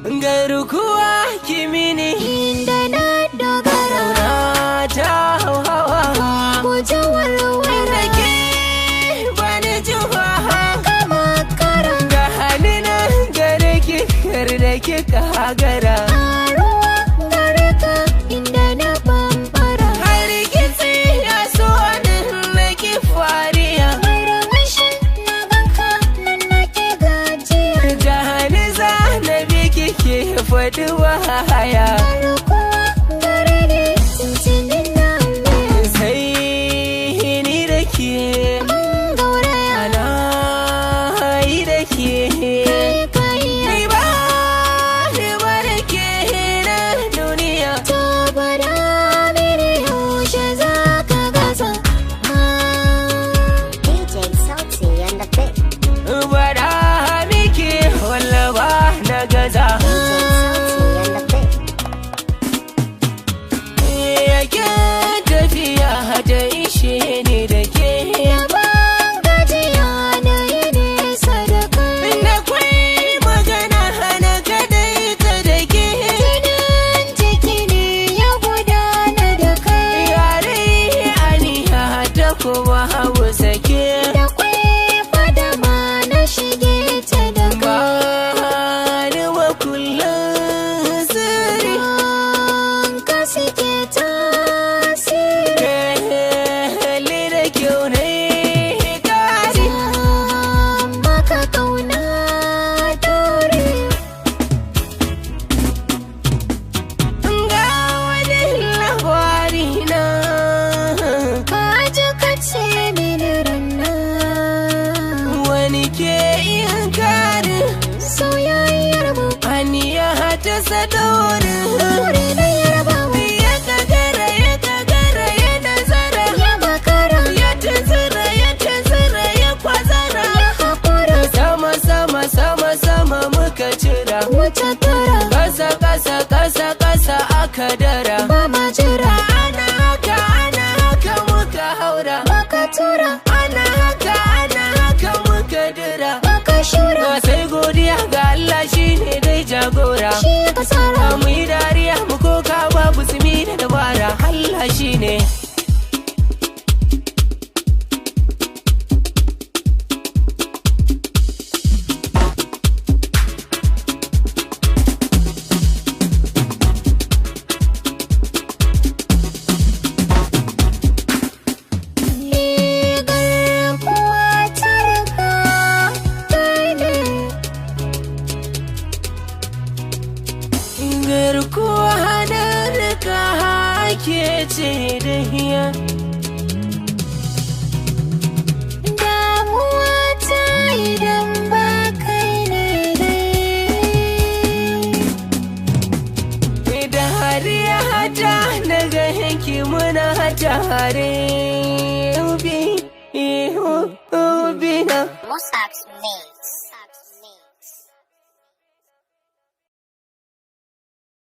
Garkuwa kimini inda na dogara ta hawa guje warware ke bani juwa kama karan ga hannun gare ki kar da ki kagara ruwa gare ka inda na bambara har kitse ya so na ki fariya mai ramashin na ganka nan nake gajiya ga hannun zanabi kike faɗi wahaya Garkuwa gare ni cincinin na mai sai ni da ke gauraya ana yi da ke kai ni ba da ke na duniya to bada mini yaushe za ka gasa DJ Sauti and the Big bada miki wallaba na gaza yake tafiya ta ishe ni da ke Yaban gajiya na yi nesa da kai na kwai magana hana kadai ta da ke Jinin jiki ne ya gudana da kai yare aniya ta kuma hau sake Da kwai fadama na shige ta da ba kai ni wa kullum sirri Ka suke tasiri kalli da kyau ne kari maka kauna dore ga wani labari na Ka ji ka ce mini ranna wani ke yin kari Soyayyar mu aniya ta sadorin dore na yarbawa ya kagara ya nazara Ya bakara ya tunzura ya kwazara ya haƙura sama muka cira wuce tara ƙasa aka dara ba ma jira ana haka muka haura baka tura ana haka muka dira baka shura sai godiya ga Allah shine dai jagora shi ka tsara mu yi dariya mu koka babu tsimi da dabara Allah shine Ni garkuwa ta riga kai ne Garkuwa na rika ke ce da hiya